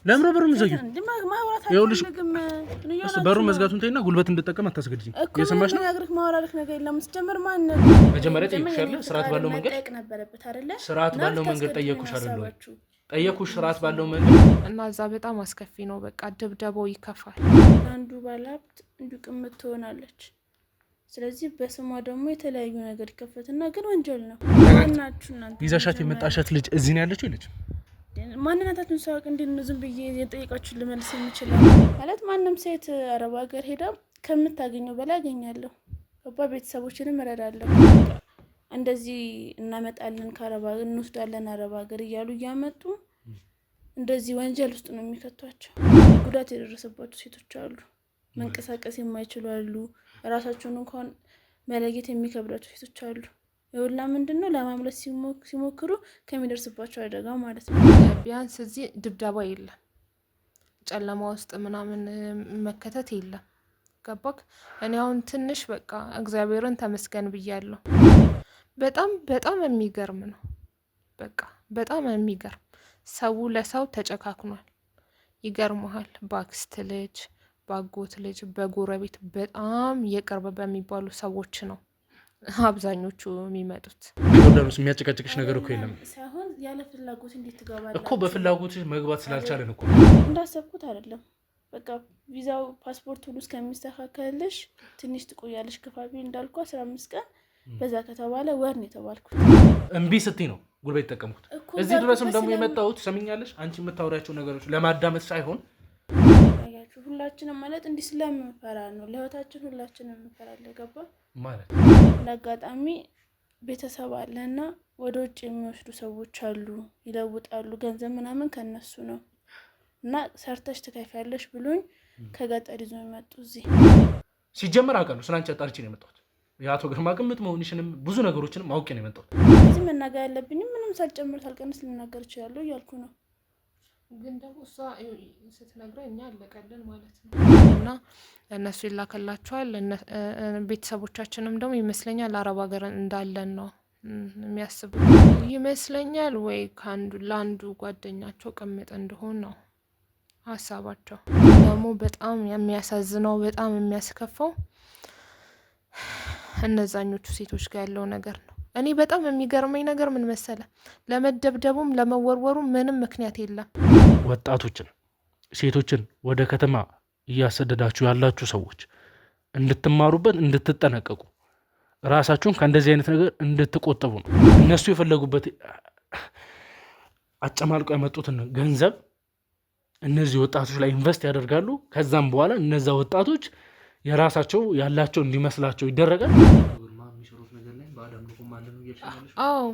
ለምሮ በሩን ዘጊው ይኸውልሽ በሩን መዝጋቱን ተይና ጉልበት እንድጠቀም አታስገድጂኝ የሰማሽ ነው ያግርክ ማወራልክ ነገር የለም ስትጀምር ማን መጀመሪያ ጠይቅሻለሁ ስርዓት ባለው መንገድ ስርዓት ባለው መንገድ ጠየቅኩሽ አይደል ጠየቅኩሽ ስርዓት ባለው መንገድ እና እዛ በጣም አስከፊ ነው በቃ ድብደባው ይከፋል አንዱ ባላብት እንዱቅም ትሆናለች ስለዚህ በስሟ ደግሞ የተለያዩ ነገር ይከፈትና ግን ወንጀል ነው ማናችሁ እናንተ ይዛሻት የመጣሻት ልጅ እዚህ ነው ያለችው ልጅ ማንነታችሁን ሳውቅ እንዴት ነው ዝም ብዬ የጠየቃችሁ ልመልስ የምችል ማለት ማንንም ሴት አረብ ሀገር ሄዳ ከምታገኘው በላይ አገኛለሁ አባ ቤተሰቦችንም እረዳለሁ እንደዚህ እናመጣለን ከአረብ ሀገር እንወስዳለን አረብ ሀገር እያሉ እያመጡ እንደዚህ ወንጀል ውስጥ ነው የሚከቷቸው ጉዳት የደረሰባቸው ሴቶች አሉ መንቀሳቀስ የማይችሉ አሉ ራሳቸውን እንኳን መለየት የሚከብዳቸው ሴቶች አሉ ይወላ ምንድነው ለማምለጥ ሲሞክሩ ከሚደርስባቸው አደጋ ማለት ነው ቢያንስ እዚህ ድብደባ የለም ጨለማ ውስጥ ምናምን መከተት የለም ገባክ እኔ አሁን ትንሽ በቃ እግዚአብሔርን ተመስገን ብያለሁ በጣም የሚገርም ነው በቃ በጣም የሚገርም ሰው ለሰው ተጨካክኗል ይገርማል ባክስት ልጅ ባጎት ልጅ በጎረቤት በጣም የቅርብ በሚባሉ ሰዎች ነው አብዛኞቹ የሚመጡት ወደምስ የሚያጨቃጭቅሽ ነገር እኮ የለም ሳይሆን ያለ ፍላጎት እንዴት ትገባለህ እኮ በፍላጎትሽ መግባት ስላልቻለን እኮ እንዳሰብኩት አይደለም በቃ ቪዛው ፓስፖርት ሁሉ እስከሚስተካከልሽ ትንሽ ትቆያለሽ ክፋቢ እንዳልኩ 15 ቀን በዛ ከተባለ ወር ነው የተባልኩት እምቢ ስትይ ነው ጉልበት ተጠቀምኩት እዚህ ድረስም ደግሞ የመጣሁት ሰሚኛለሽ አንቺ የምታወሪያቸው ነገሮች ለማዳመጥ ሳይሆን ሁላችንም ማለት እንዲህ ስለምንፈራ ነው ለህይወታችን ሁላችንም እንፈራለን ገባ ማለት ለአጋጣሚ ቤተሰብ አለና ወደ ውጭ የሚወስዱ ሰዎች አሉ ይለውጣሉ ገንዘብ ምናምን ከነሱ ነው እና ሰርተሽ ትከፍያለሽ ብሎኝ ከገጠር ይዞ መጡ እዚህ ሲጀመር አቀሉ ስላንቺ አጣርቼ ነው የመጣሁት ያቶ ግርማ ግምት መሆንሽንም ብዙ ነገሮችንም አውቄ ነው የመጣሁት እዚህ መናገር ያለብኝ ምንም ሳልጨምር ሳልቀንስ ልናገር ይችላል እያልኩ ነው ግን ደግሞ እሷ ስትነግረኝ እኛ አለቀልን ማለት ነው እና እነሱ ይላከላቸዋል ቤተሰቦቻችንም ደግሞ ይመስለኛል አረብ ሀገር እንዳለን ነው የሚያስቡት ይመስለኛል ወይ ለአንዱ ጓደኛቸው ቅምጥ እንደሆን ነው ሀሳባቸው ደግሞ በጣም የሚያሳዝነው በጣም የሚያስከፋው እነዛኞቹ ሴቶች ጋር ያለው ነገር ነው እኔ በጣም የሚገርመኝ ነገር ምን መሰለ ለመደብደቡም ለመወርወሩም ምንም ምክንያት የለም ወጣቶችን ሴቶችን ወደ ከተማ እያሰደዳችሁ ያላችሁ ሰዎች እንድትማሩበት እንድትጠነቀቁ ራሳችሁን ከእንደዚህ አይነት ነገር እንድትቆጠቡ ነው እነሱ የፈለጉበት አጨማልቆ ያመጡትን ገንዘብ እነዚህ ወጣቶች ላይ ኢንቨስት ያደርጋሉ ከዛም በኋላ እነዛ ወጣቶች የራሳቸው ያላቸው እንዲመስላቸው ይደረጋል አዎ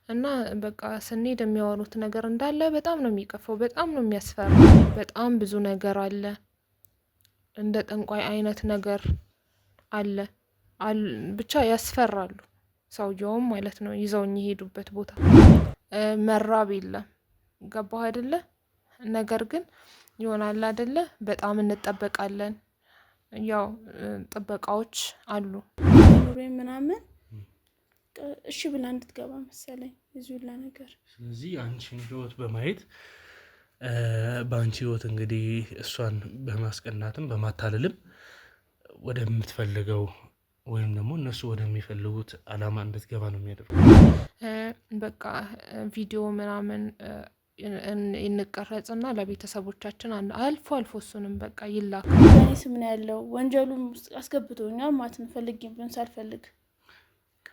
እና በቃ ስንሄድ የሚያወሩት ነገር እንዳለ በጣም ነው የሚቀፈው በጣም ነው የሚያስፈራው በጣም ብዙ ነገር አለ እንደ ጠንቋይ አይነት ነገር አለ ብቻ ያስፈራሉ ሰውየውም ማለት ነው ይዘውኝ የሄዱበት ቦታ መራብ የለም ገባህ አይደለ ነገር ግን ይሆናል አይደለ በጣም እንጠበቃለን ያው ጥበቃዎች አሉ ኑሮዬ ምናምን እሺ ብላ እንድትገባ መሰለኝ እዚሁላ ነገር ስለዚህ አንቺን ህይወት በማየት በአንቺ ህይወት እንግዲህ እሷን በማስቀናትም በማታለልም ወደምትፈልገው ወይም ደግሞ እነሱ ወደሚፈልጉት አላማ እንድትገባ ነው የሚያደርገው በቃ ቪዲዮ ምናምን እንቀረጽና ለቤተሰቦቻችን አልፎ እሱንም በቃ ይላክ እኔ ስም ነው ያለው ወንጀሉም አስገብቶኛል ማለት ነው ፈልጌም ሳልፈልግ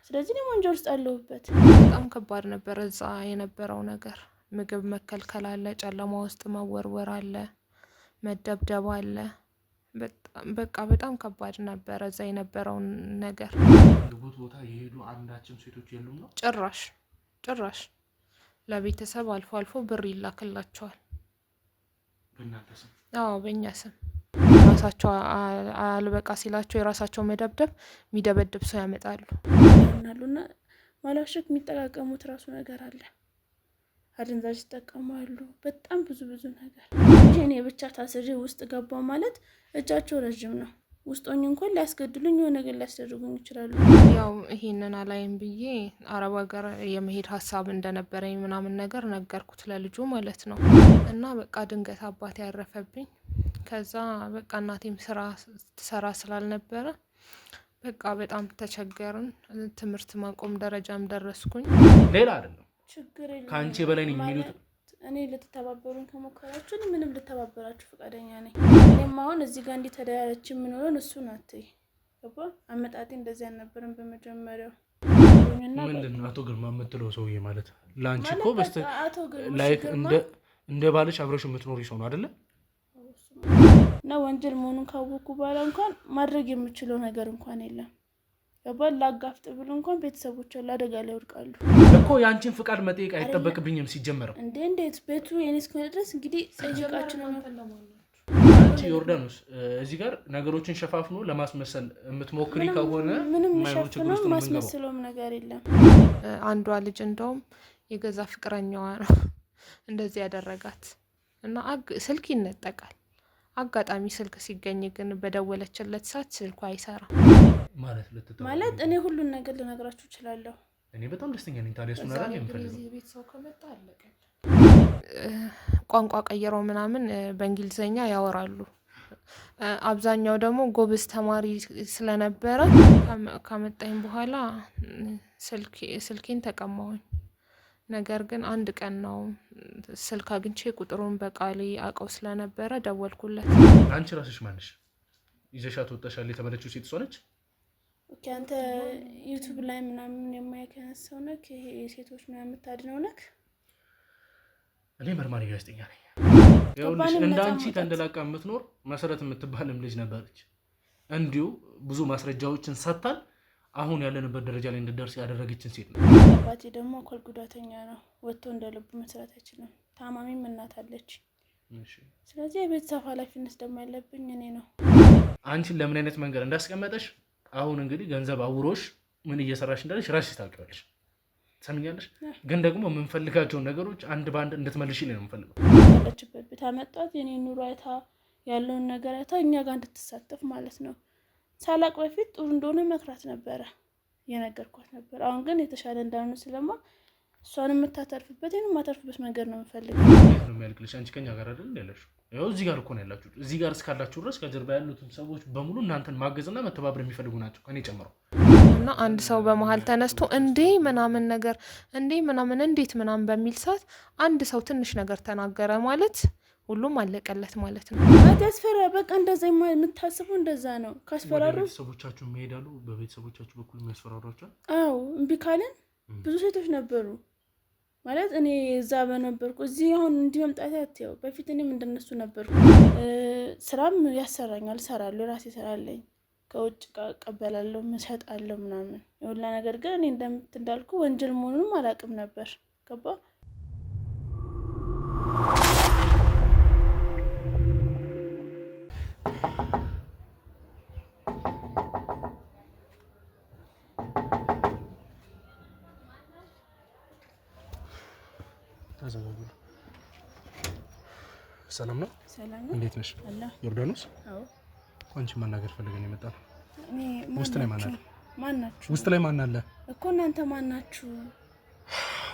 ስለዚህ ነው ወንጀል ውስጥ አለሁበት በጣም ከባድ ነበር እዛ የነበረው ነገር ምግብ መከልከል አለ ጨለማ ውስጥ መወርወር አለ መደብደብ አለ በጣም ከባድ ነበር እዛ የነበረው ነገር ቦታ የሄዱ አንዳችም ሴቶች የሉም ነው ጭራሽ ለቤተሰብ አልፎ ብር ይላክላቸዋል በእናንተ ስም አዎ በእኛ ስም ራሳቸው አልበቃ ሲላቸው የራሳቸው መደብደብ የሚደበድብ ሰው ያመጣሉ እናሉና ማላሽክ የሚጠቃቀሙት ራሱ ነገር አለ አደንዛዥ ይጠቀማሉ በጣም ብዙ ነገር እኔ ብቻ ታስሬ ውስጥ ገባ ማለት እጃቸው ረጅም ነው ውስጦኝ እንኳን ሊያስገድሉኝ የሆነ ነገር ሊያስደርጉኝ ይችላሉ። ያው ይሄንን አላይም ብዬ አረብ ሀገር የመሄድ ሀሳብ እንደነበረኝ ምናምን ነገር ነገርኩት ለልጁ ማለት ነው። እና በቃ ድንገት አባቴ ያረፈብኝ። ከዛ በቃ እናቴም ስራ ትሰራ ስላልነበረ በቃ በጣም ተቸገርን። ትምህርት ማቆም ደረጃም ደረስኩኝ። ሌላ አይደለም ችግር የለም ከአንቺ በላይ ነው የሚሉት። እኔ ልትተባበሩኝ ከሞከራችሁ ምንም ልተባበራችሁ ፈቃደኛ ነኝ። እኔም አሁን እዚህ ጋር እንዲተዳያለች የምንሆነን እሱ ናት። ገባ አመጣጤ እንደዚህ አልነበረም በመጀመሪያው። ምንድን ነው አቶ ግርማ የምትለው ሰውዬ ማለት ለአንቺ እኮ በስተ ላይክ እንደ ባልሽ አብረሽ የምትኖሪ ሰው ነው አይደለ? እና ወንጀል መሆኑን ካወኩ በኋላ እንኳን ማድረግ የምችለው ነገር እንኳን የለም። ገባል ላጋፍጥ ብል እንኳን ቤተሰቦች ለአደጋ ላይ ይወድቃሉ እኮ። ያንቺን ፍቃድ መጠየቅ አይጠበቅብኝም ሲጀመር። እንዴት ቤቱ የኔ እስከሆነ ድረስ እንግዲህ ጠይቃችሁ ነው። አንቺ ዮርዳኖስ እዚህ ጋር ነገሮችን ሸፋፍኖ ለማስመሰል የምትሞክሪ ከሆነ ምንም ሸፍኖ ማስመስለውም ነገር የለም። አንዷ ልጅ እንደውም የገዛ ፍቅረኛዋ ነው እንደዚህ ያደረጋት እና ስልክ ይነጠቃል። አጋጣሚ ስልክ ሲገኝ ግን በደወለችለት ሰዓት ስልኩ አይሰራም። ማለት እኔ ሁሉን ነገር ልነግራችሁ እችላለሁ። እኔ በጣም ደስተኛ ነኝ። ታዲያ እሱን አይደል የምፈልገው። ቤት ሰው ከመጣ አለቀ። ቋንቋ ቀይረው ምናምን በእንግሊዘኛ ያወራሉ። አብዛኛው ደግሞ ጎበዝ ተማሪ ስለነበረ ካመጣኝ በኋላ ስልኬን ተቀማሁኝ። ነገር ግን አንድ ቀን ነው ስልክ አግኝቼ ቁጥሩን በቃሌ አውቀው ስለነበረ ደወልኩለት። አንቺ ራስሽ ማንሽ ይዘሻት ወጣሻል የተባለችው ሴት እሷ ነች? ኦኬ አንተ ዩቲዩብ ላይ ምናምን የማይከነሰው ነክ ይሄ ሴቶች ምናምን የምታድነው ነክ? እኔ መርማሪ ጋዜጠኛ ነኝ። ይኸውልሽ እንዳንቺ ተንደላቃ የምትኖር መሰረት የምትባልም ልጅ ነበረች። እንዲሁ ብዙ ማስረጃዎችን ሰጥታል አሁን ያለንበት ደረጃ ላይ እንድደርስ ያደረገችን ሴት ነው። አባቴ ደግሞ አካል ጉዳተኛ ነው። ወጥቶ እንደልቡ መስራት አይችልም። ታማሚም እናት አለች። ስለዚህ የቤተሰብ ኃላፊነት ደግሞ ያለብኝ እኔ ነው። አንቺን ለምን አይነት መንገድ እንዳስቀመጠሽ አሁን እንግዲህ ገንዘብ አውሮሽ ምን እየሰራሽ እንዳለሽ ራስሽ ታውቂዋለሽ። ሰምኛለሽ። ግን ደግሞ የምንፈልጋቸውን ነገሮች አንድ ባንድ እንድትመልሽልኝ ነው የምፈልገው። ያለችበት ቤት አመጣት የኔ ኑሮ አይታ ያለውን ነገር አይታ እኛ ጋር እንድትሳተፍ ማለት ነው። ሳላቅ በፊት ጥሩ እንደሆነ መክራት ነበረ የነገርኳት ነበር። አሁን ግን የተሻለ እንዳሆነ ስለማ እሷን የምታተርፍበት የማተርፍበት መንገድ ነው የምፈልገው። ነው የሚያልቅልሽ። አንቺ ከኛ ጋር አይደል ያለሽው? ያው እዚህ ጋር እኮ ነው ያላችሁት። እዚህ ጋር እስካላችሁ ድረስ ከጀርባ ያሉትን ሰዎች በሙሉ እናንተን ማገዝና መተባበር የሚፈልጉ ናቸው ከኔ ጨምሮ። እና አንድ ሰው በመሃል ተነስቶ እንዴ ምናምን ነገር እንዴ ምናምን እንዴት ምናምን በሚል ሰዓት አንድ ሰው ትንሽ ነገር ተናገረ ማለት ሁሉም አለቀለት ማለት ነው። አትስፈራ በቃ እንደዛ የምታስቡ እንደዛ ነው። ካስፈራሩ ቤተሰቦቻችሁ ይሄዳሉ። በቤተሰቦቻችሁ በኩል የሚያስፈራሯቸው? አዎ እምቢ ካለን ብዙ ሴቶች ነበሩ ማለት እኔ እዛ በነበርኩ እዚህ አሁን እንዲህ መምጣት ያትየው በፊት እኔም እንደነሱ ነበርኩ። ስራም ያሰራኛል፣ እሰራለሁ፣ ራሴ እሰራለኝ፣ ከውጭ ቀበላለሁ፣ እሰጣለሁ ምናምን የሁላ ነገር ግን እኔ እንዳልኩ ወንጀል መሆኑንም አላውቅም ነበር። ገባ ሰላም ነው? ሰላም ነው። እንዴት ነሽ? ዮርዳኖስ? አዎ። አንቺ ማናገር ፈልገን የመጣ ነው። እኔ ውስጥ ላይ ማን አለ? ማናችሁ? ውስጥ ላይ ማን አለ እኮ እናንተ ማናችሁ?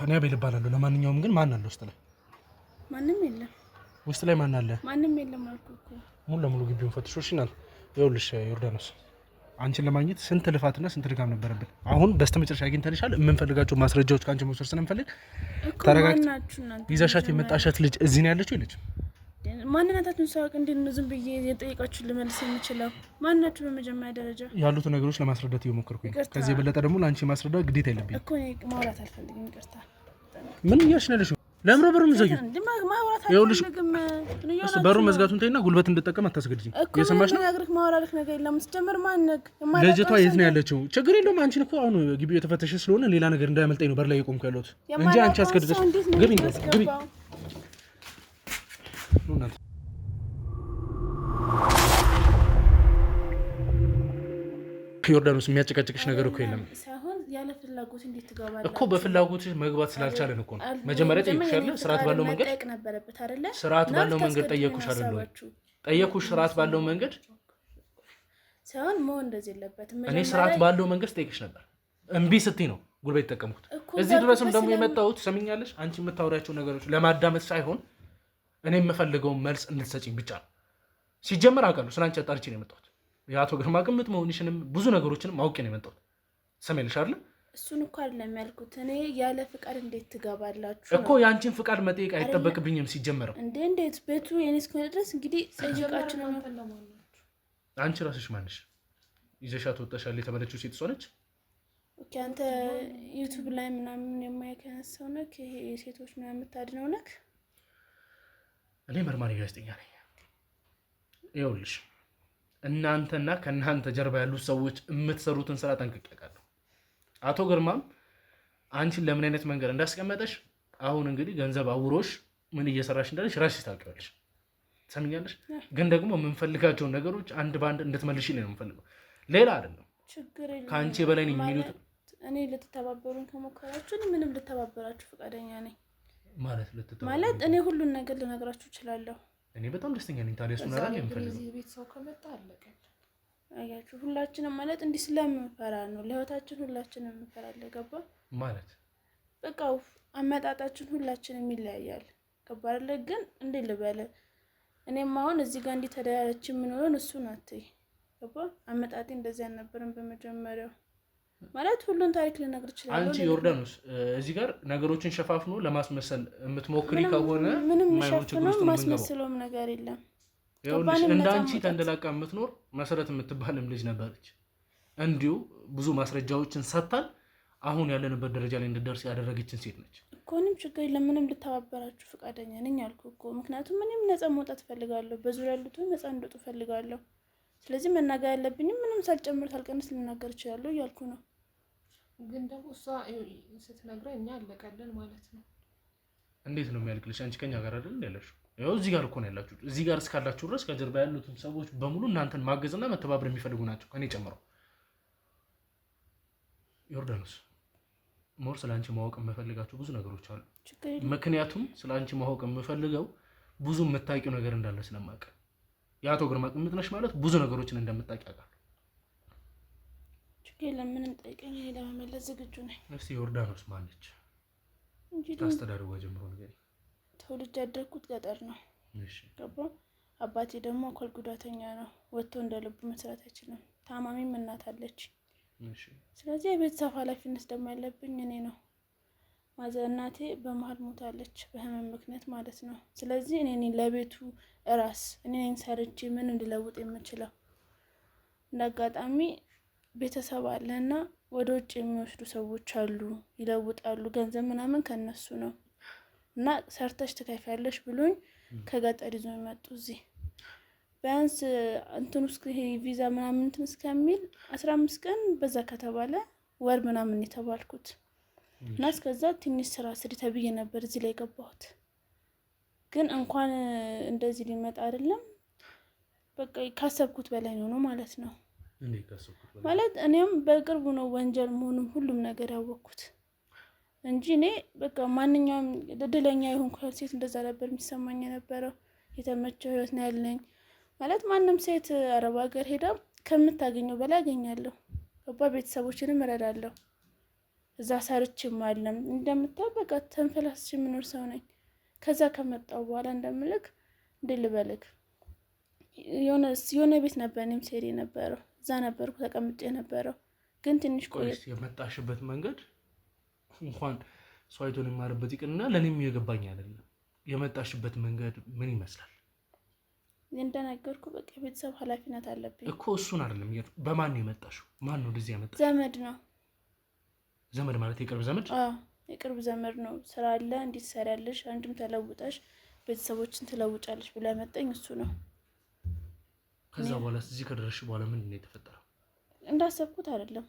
እኔ አቤል እባላለሁ። ለማንኛውም ግን ማን አለ ውስጥ ላይ? ማንም የለም። ውስጥ ላይ ማን አለ? ማንም የለም አልኩህ እኮ። ሙሉ ለሙሉ ግቢውን ፈትሾሽ እናንተ። ይኸውልሽ ዮርዳኖስ አንቺን ለማግኘት ስንት ልፋትና ስንት ድጋም ነበረብን። አሁን በስተመጨረሻ አግኝተንሻል። የምንፈልጋቸው ማስረጃዎች ካንቺ መውሰድ ስለምንፈልግ ተረጋግተሽ ይዘሻት የመጣሻት ልጅ እዚህ ነው ያለችው? ይልች ማንነታችሁን ሳውቅ እንዴት ነው ዝም ብዬ የጠየቃችሁ ልመልስ የምችለው? ማናችሁ? በመጀመሪያ ደረጃ ያሉትን ነገሮች ለማስረዳት እየሞከርኩኝ፣ ከዚህ የበለጠ ደግሞ ለአንቺ ማስረዳት ግዴታ የለብኝ እኮ። ማውራት አልፈልግም። ይቅርታ። ምን እያልሽ ነው ያለሽው? ለምን በሩን ዘጊው? ይኸውልሽ በሩን መዝጋቱን ተይና ጉልበት እንድጠቀም አታስገድጂኝ። የሰማሽ ነው? ማውራልክ ነገር የለም። ስትጀምር ማንነክ ልጅቷ የት ነው ያለችው? ችግር የለውም። አንቺን እኮ አሁን ግቢው የተፈተሸ ስለሆነ ሌላ ነገር እንዳያመልጠኝ ነው በር ላይ የቆምኩ ያለሁት እንጂ አንቺ አስገድደሽ ግቢ ግቢ። ዮርዳኖስ የሚያጨቃጭቅሽ ነገር እኮ የለም ያለ ፍላጎት እንዴት ትገባለህ እኮ? በፍላጎት መግባት ስላልቻለን እኮ ነው። መጀመሪያ ጠየኩሽ አይደል? ስርዓት ባለው መንገድ ነበረበት አይደል? ስርዓት ባለው መንገድ ጠየኩሽ አይደል? ጠየኩሽ ስርዓት ባለው መንገድ። ሳይሆን መሆን እንደዚህ የለበትም። እኔ ስርዓት ባለው መንገድ ጠይቅሽ ነበር እምቢ ስትይ ነው ጉልበት ተጠቀምኩት። እዚህ ድረስም ደግሞ የመጣሁት ሰምኛለሽ፣ አንቺ የምታወሪያቸው ነገሮች ለማዳመጥ ሳይሆን እኔ የምፈልገው መልስ እንድትሰጪኝ ብቻ ነው። ሲጀመር አውቃለሁ ስለ አንቺ አጣርቼ ነው የመጣሁት። የአቶ ግርማ ግምት መሆንሽንም ብዙ ነገሮችንም አውቄ ነው የመጣሁት። ሰሜልሽ አይደል? እሱን እኮ አይደለም ያልኩት። እኔ ያለ ፍቃድ እንዴት ትገባላችሁ እኮ የአንቺን ፍቃድ መጠየቅ አይጠበቅብኝም። ሲጀመር እንዴት ቤቱ የኔ እስከሆነ ድረስ እንግዲህ ጠይቃችሁ ነው። አንቺ ራስሽ ማንሽ ይዘሻት ወጣሻል የተባለችው ሴት እሷ ነች። ኦኬ፣ አንተ ዩቲዩብ ላይ ምናምን የማይከነሰው ነክ ይሄ የሴቶች ምናምን የምታድነው ነክ። እኔ መርማሪ ጋዜጠኛ ነኝ። ይኸውልሽ እናንተና ከእናንተ ጀርባ ያሉት ሰዎች የምትሰሩትን ስራ ጠንቅቄ አውቃለሁ። አቶ ግርማም አንቺን ለምን አይነት መንገድ እንዳስቀመጠሽ አሁን እንግዲህ ገንዘብ አውሮሽ ምን እየሰራሽ እንዳለሽ ራስሽ ታውቂያለሽ። ሰምኛለሽ። ግን ደግሞ የምንፈልጋቸውን ነገሮች አንድ ባንድ እንድትመልሽልኝ ነው የምፈልገው፣ ሌላ አይደለም። ከአንቺ በላይ ነኝ የሚሉት እኔ ልትተባበሩን ከሞከራችሁ ምንም ልተባበራችሁ ፈቃደኛ ነኝ። ማለት እኔ ሁሉን ነገር ልነግራችሁ እችላለሁ። እኔ በጣም ደስተኛ ነኝ። ታዲያ እሱን አይደል የምፈልገው? ቤት ሰው ከመጣ አለቀ። አያችሁ፣ ሁላችንም ማለት እንዲህ ስለምንፈራ ነው። ለህይወታችን ሁላችንም እንፈራለን። ገባ ማለት በቃ አመጣጣችን ሁላችንም ይለያያል። ገባ አይደለ? ግን እንዴ ልበለ እኔም አሁን እዚህ ጋር እንዲህ ተደራረች የምንሆን እሱ ናት። ገባ አመጣጤ እንደዚህ አልነበረም በመጀመሪያው። ማለት ሁሉን ታሪክ ልነግር ይችላል። አንቺ ዮርዳኖስ እዚህ ጋር ነገሮችን ሸፋፍኖ ለማስመሰል የምትሞክሪ ከሆነ ምንም ሸፍኖ ማስመሰለውም ነገር የለም። ይኸውልሽ እንደ አንቺ ተንደላቃ የምትኖር መሰረት የምትባልም ልጅ ነበረች። እንዲሁ ብዙ ማስረጃዎችን ሰጥታል አሁን ያለንበት ደረጃ ላይ እንድደርስ ያደረገችን ሴት ነች እኮ። እኔም ችግር የለም፣ ምንም ልተባበራችሁ ፈቃደኛ ነኝ አልኩ እኮ። ምክንያቱም እኔም ነፃ መውጣት እፈልጋለሁ፣ በዙሪያ ያሉትን ነፃ እንዲወጡ እፈልጋለሁ። ስለዚህ መናገር ያለብኝም ምንም ሳልጨምር ሳልቀንስ ልናገር እችላለሁ እያልኩ ነው። ግን ደግሞ እሷ ስትነግረኝ እኛ አለቀልን ማለት ነው። እንዴት ነው የሚያልቅልሽ? አንቺ ከኛ ጋር አይደል ያለሽው? ያው እዚህ ጋር እኮ ነው ያላችሁት። እዚህ ጋር እስካላችሁ ድረስ ከጀርባ ያሉትን ሰዎች በሙሉ እናንተን ማገዝና መተባበር የሚፈልጉ ናቸው ከኔ ጨምሮ። ዮርዳኖስ ሞር ስለ አንቺ ማወቅ የምፈልጋቸው ብዙ ነገሮች አሉ። ምክንያቱም ስለ አንቺ ማወቅ የምፈልገው ብዙ የምታውቂው ነገር እንዳለ ስለማውቅ። የአቶ ግርማ ቅምጥ ነሽ ማለት ብዙ ነገሮችን እንደምታውቂ አውቃለሁ። ችግር ለምን እንጠይቀኝ፣ እኔ ለመመለስ ዝግጁ ነኝ። እስቲ ዮርዳኖስ ማነች? ታስተዳድጓ ጀምሮ ነገር ተወልጄ ያደግኩት ገጠር ነው። እሺ ገባ። አባቴ ደግሞ አካል ጉዳተኛ ነው። ወጥቶ እንደ ልቡ መስራት አይችልም። ታማሚም እናት አለች። እሺ ስለዚህ የቤተሰብ ኃላፊነት ደግሞ ያለብኝ እኔ ነው። እናቴ በመሀል ሞታለች በህመም ምክንያት ማለት ነው። ስለዚህ እኔ ለቤቱ ራስ እኔ ነኝ ሰርቼ ምን እንድለውጥ የምችለው። እንዳጋጣሚ ቤተሰብ አለና ወደ ውጭ የሚወስዱ ሰዎች አሉ፣ ይለውጣሉ። ገንዘብ ምናምን ከነሱ ነው እና ሰርተሽ ትከፍያለሽ ብሎኝ ከገጠር ይዞ መጡ። እዚህ ቢያንስ እንትን ውስጥ ይሄ ቪዛ ምናምን እንትን እስከሚል 15 ቀን በዛ ከተባለ ወር ምናምን የተባልኩት እና እስከዛ ትንሽ ስራ ስሪ ተብዬ ነበር እዚህ ላይ ገባሁት። ግን እንኳን እንደዚህ ሊመጣ አይደለም በቃ ካሰብኩት በላይ ነው ማለት ነው። ማለት እኔም በቅርቡ ነው ወንጀል መሆኑን ሁሉም ነገር ያወቅኩት እንጂ እኔ በቃ ማንኛውም እድለኛ የሆንኩ ሴት እንደዛ ነበር የሚሰማኝ የነበረው። የተመቸው ህይወት ነው ያለኝ ማለት ማንም ሴት አረብ ሀገር ሄዳ ከምታገኘው በላይ አገኛለሁ። ገባ ቤተሰቦችንም እረዳለሁ። እዛ ሰርችም አለም እንደምታው በቃ ተንፈላስሽ የምኖር ሰው ነኝ። ከዛ ከመጣው በኋላ እንደምልክ እንድልበልክ የሆነ ቤት ነበር እኔም ሴሪ ነበረው እዛ ነበርኩ ተቀምጬ ነበረው። ግን ትንሽ ቆይስ የመጣሽበት መንገድ እንኳን ሷይቶን የማረበት ይቅርና ለኔም የገባኝ አይደለም። የመጣሽበት መንገድ ምን ይመስላል? እንደነገርኩ በቃ የቤተሰብ ኃላፊነት አለብኝ እኮ። እሱን አይደለም በማን ነው የመጣሽው? ማን ነው እንደዚህ ያመጣሽ? ዘመድ ነው። ዘመድ ማለት የቅርብ ዘመድ? አዎ የቅርብ ዘመድ ነው። ስራ አለ እንዲህ ትሰሪያለሽ፣ አንድም ተለውጠሽ ቤተሰቦችን ትለውጫለሽ ብላ መጣኝ። እሱ ነው። ከዛ በኋላ እዚህ ከደረስሽ በኋላ ምንድን ነው የተፈጠረው? እንዳሰብኩት አይደለም።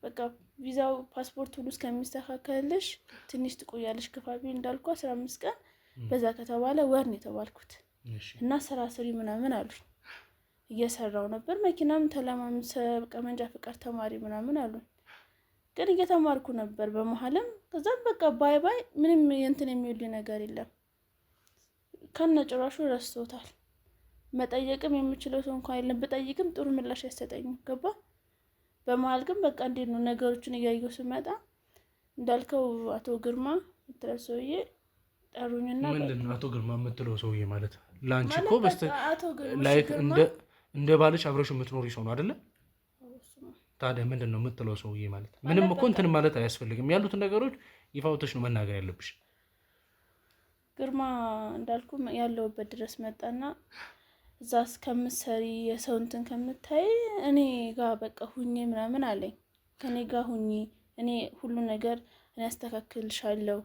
በቃ ቪዛው ፓስፖርት ሁሉ እስከሚስተካከልልሽ ትንሽ ትቆያለሽ ክፋቢ እንዳልኩ 15 ቀን በዛ ከተባለ ወር ነው የተባልኩት። እና ስራ ስሪ ምናምን አሉኝ። እየሰራው ነበር። መኪናም ተለማምሰ በቃ መንጃ ፍቃድ ተማሪ ምናምን አሉኝ። ግን እየተማርኩ ነበር በመሀልም። ከዛም በቃ ባይ ባይ ምንም እንትን የሚውል ነገር የለም። ከነጭራሹ ረስቶታል። መጠየቅም የምችለው ሰው እንኳን የለም። ብጠይቅም ጥሩ ምላሽ አይሰጠኝም። ገባ? በመሀል ግን በቃ እንዴት ነው ነገሮችን እያየሁ ስመጣ እንዳልከው አቶ ግርማ የምትለው ሰውዬ ጠሩኝና ምንድን ነው አቶ ግርማ የምትለው ሰውዬ ማለት ለአንቺ እኮ ላይክ እንደ ባልሽ አብረሽ የምትኖሪ ሰው ነው አይደለ? ታዲያ ምንድን ነው የምትለው ሰውዬ ማለት? ምንም እኮ እንትን ማለት አያስፈልግም። ያሉትን ነገሮች ይፋ ወጥተሽ ነው መናገር ያለብሽ። ግርማ እንዳልኩ ያለውበት ድረስ መጣና እዛ እስከምትሰሪ የሰው እንትን ከምታይ እኔ ጋር በቃ ሁኜ ምናምን አለኝ። ከኔ ጋር ሁኜ እኔ ሁሉ ነገር እኔ አስተካክልሻለሁ፣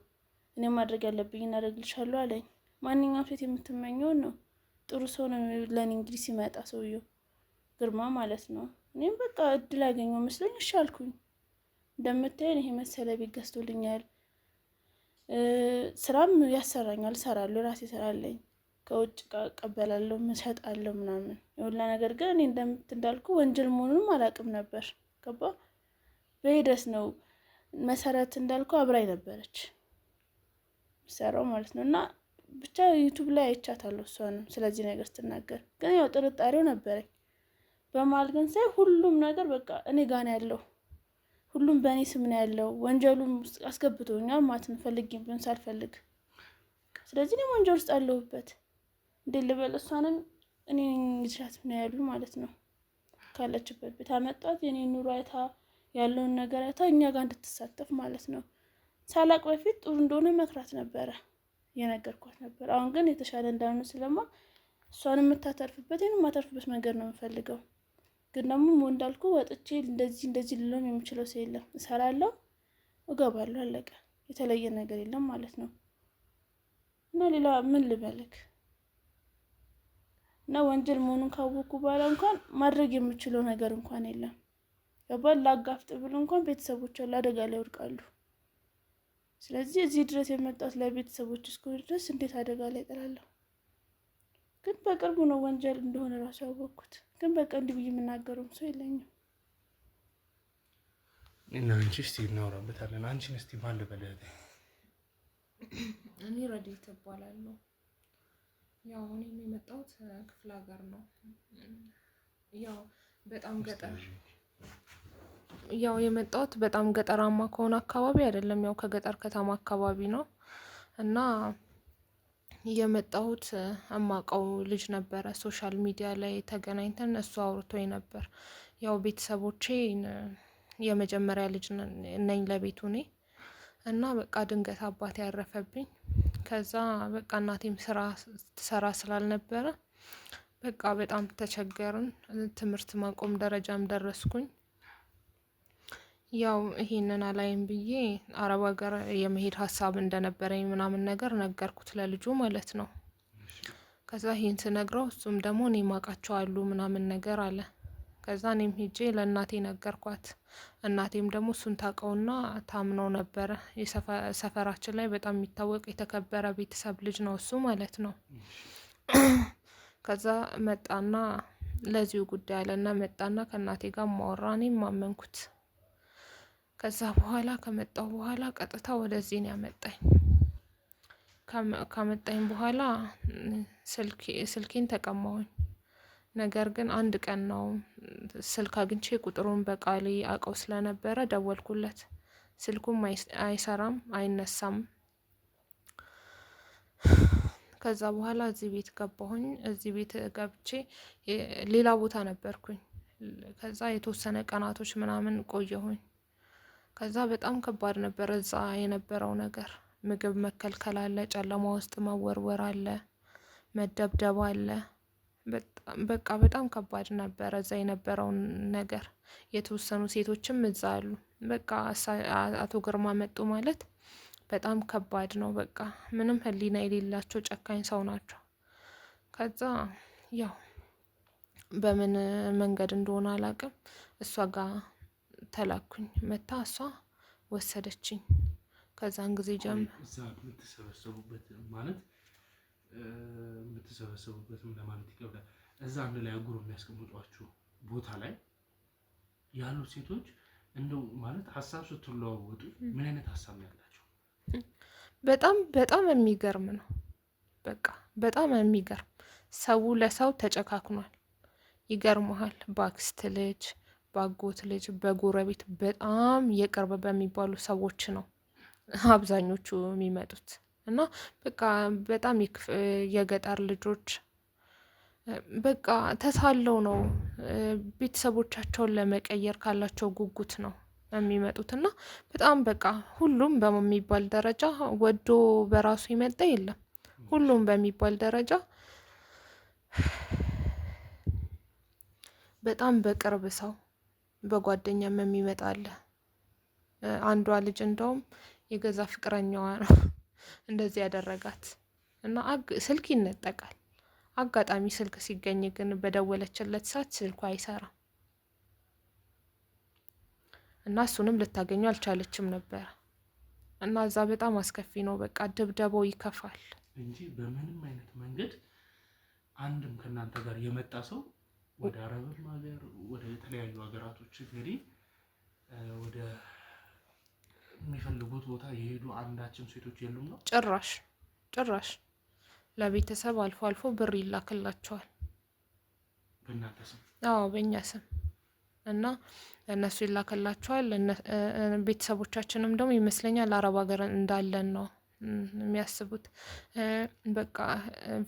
እኔ ማድረግ ያለብኝ እናደርግልሻለሁ አለኝ። ማንኛውም ሴት የምትመኘውን ነው። ጥሩ ሰው ነው ለእኔ እንግዲህ ሲመጣ ሰውየው ግርማ ማለት ነው። እኔም በቃ እድል ያገኘው መስለኝ እሺ አልኩኝ። እንደምታየን ይሄ መሰለ ቤት ገዝቶልኛል፣ ስራም ያሰራኛል፣ እሰራለሁ፣ የራሴ ስራ አለኝ፣ ከውጭ እቀበላለሁ፣ እሸጣለሁ ምናምን የሁላ ነገር። ግን እኔ እንዳልኩ ወንጀል መሆኑንም አላውቅም ነበር። ገባ? በሂደት ነው መሰረት እንዳልኩ አብራኝ ነበረች ሰራው ማለት ነው። እና ብቻ ዩቱብ ላይ አይቻታለሁ እሷንም ስለዚህ ነገር ስትናገር። ግን ያው ጥርጣሬው ነበረኝ። በመሀል ግን ሳይ ሁሉም ነገር በቃ እኔ ጋር ነው ያለው፣ ሁሉም በእኔ ስም ነው ያለው። ወንጀሉም አስገብቶኛል ማለት ነው፣ ፈልጌም ቢሆን ሳልፈልግ። ስለዚህ እኔም ወንጀል ውስጥ አለሁበት። እንዴት ልበል? እሷንም እኔ ይሻት ነው ያሉ ማለት ነው። ካለችበት ቤት አመጣት። የኔ ኑሮ አይታ ያለውን ነገር አይታ እኛ ጋር እንድትሳተፍ ማለት ነው። ሳላቅ በፊት ጥሩ እንደሆነ መክራት ነበረ፣ የነገርኳት ነበር። አሁን ግን የተሻለ እንዳልሆነ ስለማ እሷን የምታተርፍበት ይሄን የማተርፍበት መንገድ ነው የምፈልገው። ግን ደግሞ እንዳልኩ ወጥቼ እንደዚህ ልሎም የምችለው ሰው የለም። እሰራለሁ፣ እገባለሁ፣ አለቀ። የተለየ ነገር የለም ማለት ነው። እና ሌላ ምን ልበልክ? እና ወንጀል መሆኑን ካወኩ በኋላ እንኳን ማድረግ የምችለው ነገር እንኳን የለም። ገባል? ላጋፍጥ ብል እንኳን ቤተሰቦች አደጋ ላይ ይወድቃሉ። ስለዚህ እዚህ ድረስ የመጣት ለቤተሰቦች እስከሆነ ድረስ እንዴት አደጋ ላይ እጥላለሁ? ግን በቅርቡ ነው ወንጀል እንደሆነ ራሱ ያወቅኩት። ግን በቃ እንዲህ ብዬ የምናገረውም ሰው የለኝም። እና አንቺ እስቲ እናወራበታለን። አንቺን እስቲ ማን ልበልህ? እኔ ረዲት እባላለሁ። ያው እኔም የመጣሁት ክፍለ ሀገር ነው። ያው በጣም ገጠር የመጣሁት በጣም ገጠራማ ከሆነ አካባቢ አይደለም፣ ያው ከገጠር ከተማ አካባቢ ነው። እና የመጣሁት እማቀው ልጅ ነበረ። ሶሻል ሚዲያ ላይ ተገናኝተን እሱ አውርቶኝ ነበር። ያው ቤተሰቦቼ የመጀመሪያ ልጅ ነኝ ለቤቱ እኔ። እና በቃ ድንገት አባቴ ያረፈብኝ። ከዛ በቃ እናቴም ስራ ትሰራ ስላልነበረ በቃ በጣም ተቸገርን። ትምህርት ማቆም ደረጃም ደረስኩኝ። ያው ይሄንን አላይም ብዬ አረብ ሀገር የመሄድ ሀሳብ እንደነበረኝ ምናምን ነገር ነገርኩት ለልጁ ማለት ነው። ከዛ ይሄን ስነግረው እሱም ደግሞ እኔ ማውቃቸው አሉ ምናምን ነገር አለ። ከዛ እኔም ሄጄ ለእናቴ ነገርኳት። እናቴም ደግሞ እሱን ታውቀውና ታምነው ነበረ። የሰፈራችን ላይ በጣም የሚታወቅ የተከበረ ቤተሰብ ልጅ ነው እሱ ማለት ነው። ከዛ መጣና ለዚሁ ጉዳይ አለና መጣና ከእናቴ ጋር ማወራ። እኔም ማመንኩት። ከዛ በኋላ ከመጣው በኋላ ቀጥታ ወደዚህ ነው ያመጣኝ። ካመጣኝ በኋላ ስልኬን ተቀማሁኝ። ነገር ግን አንድ ቀን ነው ስልክ አግኝቼ ቁጥሩን በቃሌ አውቀው ስለነበረ ደወልኩለት። ስልኩም አይሰራም፣ አይነሳም። ከዛ በኋላ እዚህ ቤት ገባሁኝ። እዚህ ቤት ገብቼ ሌላ ቦታ ነበርኩኝ። ከዛ የተወሰነ ቀናቶች ምናምን ቆየሁኝ። ከዛ በጣም ከባድ ነበር እዛ የነበረው ነገር። ምግብ መከልከል አለ፣ ጨለማ ውስጥ መወርወር አለ፣ መደብደብ አለ። በቃ በጣም ከባድ ነበር እዛ የነበረው ነገር። የተወሰኑ ሴቶችም እዛ አሉ። በቃ አቶ ግርማ መጡ ማለት በጣም ከባድ ነው። በቃ ምንም ሕሊና የሌላቸው ጨካኝ ሰው ናቸው። ከዛ ያው በምን መንገድ እንደሆነ አላውቅም፣ እሷ ጋር ተላኩኝ። መታ እሷ ወሰደችኝ። ከዛን ጊዜ ጀምሮ እዛ የምትሰበሰቡበት ማለት የምትሰበሰቡበትም ለማለት ይከብዳል። እዛ አንድ ላይ አጉሮ የሚያስቀምጧችሁ ቦታ ላይ ያሉት ሴቶች እንደው ማለት ሀሳብ ስትለዋወጡ ምን አይነት ሀሳብ ነው ያላቸው? በጣም በጣም የሚገርም ነው። በቃ በጣም የሚገርም ሰው ለሰው ተጨካክኗል። ይገርመሃል፣ በአክስት ልጅ፣ በአጎት ልጅ፣ በጎረቤት በጣም የቅርብ በሚባሉ ሰዎች ነው አብዛኞቹ የሚመጡት እና በቃ በጣም የገጠር ልጆች በቃ ተሳለው ነው ቤተሰቦቻቸውን ለመቀየር ካላቸው ጉጉት ነው የሚመጡት እና በጣም በቃ ሁሉም በሚባል ደረጃ ወዶ በራሱ ይመጣ የለም። ሁሉም በሚባል ደረጃ በጣም በቅርብ ሰው በጓደኛም የሚመጣ አለ። አንዷ ልጅ እንደውም የገዛ ፍቅረኛዋ ነው እንደዚህ ያደረጋት እና ስልክ ይነጠቃል። አጋጣሚ ስልክ ሲገኝ ግን በደወለችለት ሰዓት ስልኩ አይሰራም እና እሱንም ልታገኙ አልቻለችም ነበር እና እዛ በጣም አስከፊ ነው። በቃ ድብደባው ይከፋል እንጂ በምንም አይነት መንገድ አንድም ከናንተ ጋር የመጣ ሰው ወደ አረብም ሀገር ወደ ተለያዩ ሀገራቶች እንግዲህ ወደ የሚፈልጉት ቦታ የሄዱ አንዳችም ሴቶች የሉም ነው? ጭራሽ ለቤተሰብ አልፎ አልፎ ብር ይላክላቸዋል። በእናንተ ስም? አዎ በእኛ ስም እና እነሱ ይላክላቸዋል። ቤተሰቦቻችንም ደግሞ ይመስለኛል አረብ ሀገር እንዳለን ነው የሚያስቡት። በቃ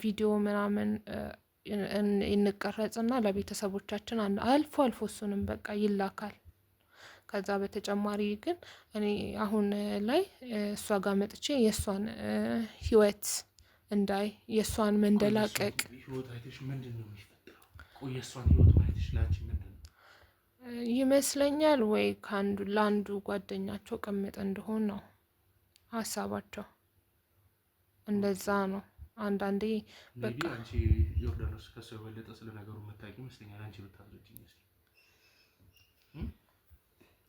ቪዲዮ ምናምን እንቀረጽና ለቤተሰቦቻችን አልፎ አልፎ እሱንም በቃ ይላካል። ከዛ በተጨማሪ ግን እኔ አሁን ላይ እሷ ጋር መጥቼ የእሷን ህይወት እንዳይ የእሷን መንደላቀቅ ህይወት አይተሽ ምንድን ነው የሚፈጠረው? ቆይ የእሷን ህይወት ማየትሽ ላንቺ ምንድን ነው ይመስለኛል? ወይ ለአንዱ ጓደኛቸው ቅምጥ እንደሆን ነው ሀሳባቸው። እንደዛ ነው አንዳንዴ በቃ አንቺ ዮርዳኖስ ከሱ የበለጠ ስለ ነገሩ የምታውቂ ይመስለኛል። አንቺ ብታስረጂኝ እስኪ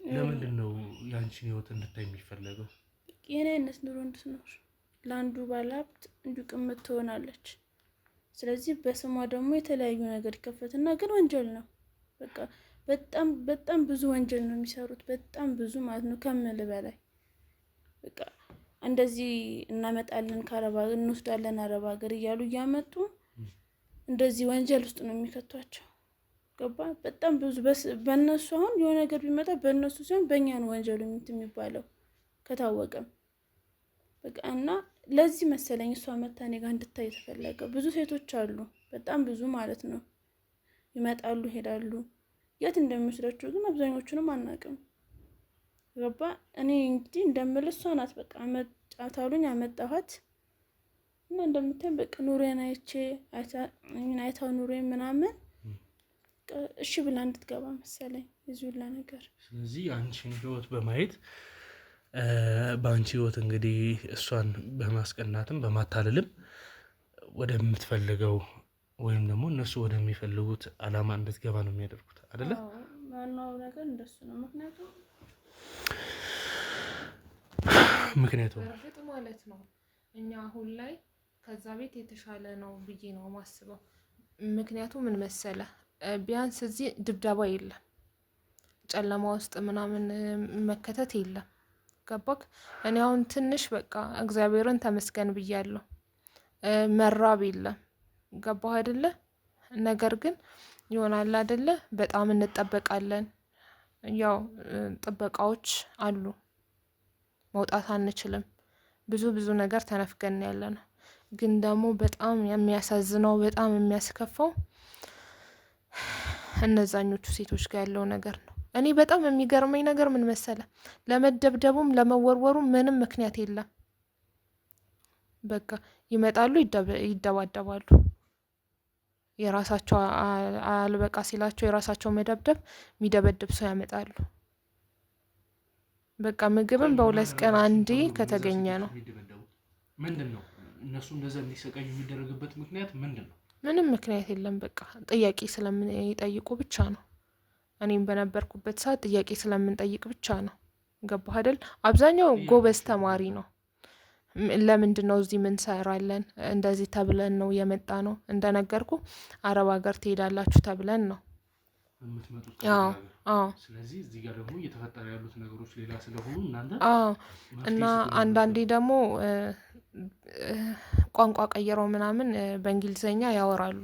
ለምንድን ነው ያንቺን ህይወት እንድታይ የሚፈለገው? የኔ አይነት ኑሮ እንድትኖር ለአንዱ ባለሀብት እንዲሁ ቅምጥ ትሆናለች። ስለዚህ በስሟ ደግሞ የተለያዩ ነገር ይከፈትና ግን ወንጀል ነው። በቃ በጣም ብዙ ወንጀል ነው የሚሰሩት። በጣም ብዙ ማለት ነው ከምል በላይ በቃ እንደዚህ እናመጣለን ከአረብ ሀገር እንወስዳለን አረብ ሀገር እያሉ እያመጡ እንደዚህ ወንጀል ውስጥ ነው የሚከቷቸው። ገባ? በጣም ብዙ በእነሱ አሁን የሆነ ነገር ቢመጣ በእነሱ ሲሆን በእኛ ነው ወንጀሉ የሚባለው ከታወቀም በቃ እና ለዚህ መሰለኝ እሷ መታ እኔ ጋር እንድታይ የተፈለገ። ብዙ ሴቶች አሉ በጣም ብዙ ማለት ነው ይመጣሉ ይሄዳሉ። የት እንደሚወስዳቸው ግን አብዛኞቹንም አናውቅም። ገባ? እኔ እንግዲህ እንደምልህ እሷ ናት በቃ አመጣታሉኝ አመጣኋት እና እንደምታይ በቃ ኑሮዬን አይታው ኑሮዬን ምናምን እሺ ብላ እንድትገባ መሰለኝ እዚህ ሁላ ነገር። ስለዚህ አንቺን ህይወት በማየት በአንቺ ህይወት እንግዲህ እሷን በማስቀናትም በማታለልም ወደምትፈልገው ወይም ደግሞ እነሱ ወደሚፈልጉት አላማ እንድትገባ ነው የሚያደርጉት አይደለ? ዋናው ነገር እንደሱ ነው። ምክንያቱም በእርግጥ ማለት ነው እኛ አሁን ላይ ከዛ ቤት የተሻለ ነው ብዬ ነው ማስበው። ምክንያቱም ምን መሰለ ቢያንስ እዚህ ድብደባ የለም፣ ጨለማ ውስጥ ምናምን መከተት የለም። ገባክ? እኔ አሁን ትንሽ በቃ እግዚአብሔርን ተመስገን ብያለሁ። መራብ የለም። ገባህ አይደለ? ነገር ግን ይሆናል አይደለ? በጣም እንጠበቃለን። ያው ጥበቃዎች አሉ፣ መውጣት አንችልም። ብዙ ነገር ተነፍገን ያለነው። ግን ደግሞ በጣም የሚያሳዝነው በጣም የሚያስከፋው እነዛኞቹ ሴቶች ጋር ያለው ነገር ነው። እኔ በጣም የሚገርመኝ ነገር ምን መሰለ፣ ለመደብደቡም ለመወርወሩም ምንም ምክንያት የለም። በቃ ይመጣሉ፣ ይደባደባሉ። የራሳቸው አልበቃ ሲላቸው የራሳቸው መደብደብ የሚደበድብ ሰው ያመጣሉ። በቃ ምግብም በሁለት ቀን አንዴ ከተገኘ ነው። ምንድን ነው እነሱ እንደዛ እንዲሰቃዩ የሚደረግበት ምክንያት ምንድን ነው? ምንም ምክንያት የለም። በቃ ጥያቄ ስለምንጠይቁ ብቻ ነው። እኔም በነበርኩበት ሰዓት ጥያቄ ስለምንጠይቅ ብቻ ነው። ገባህ አይደል? አብዛኛው ጎበዝ ተማሪ ነው። ለምንድን ነው እዚህ ምን ሰራለን? እንደዚህ ተብለን ነው የመጣ ነው። እንደነገርኩ አረብ ሀገር ትሄዳላችሁ ተብለን ነው የምትመጡት። ስለዚህ እዚህ ጋር ደግሞ እየተፈጠረ ያሉት ነገሮች ሌላ ስለሆኑ እናንተ እና አንዳንዴ ደግሞ ቋንቋ ቀይረው ምናምን በእንግሊዘኛ ያወራሉ።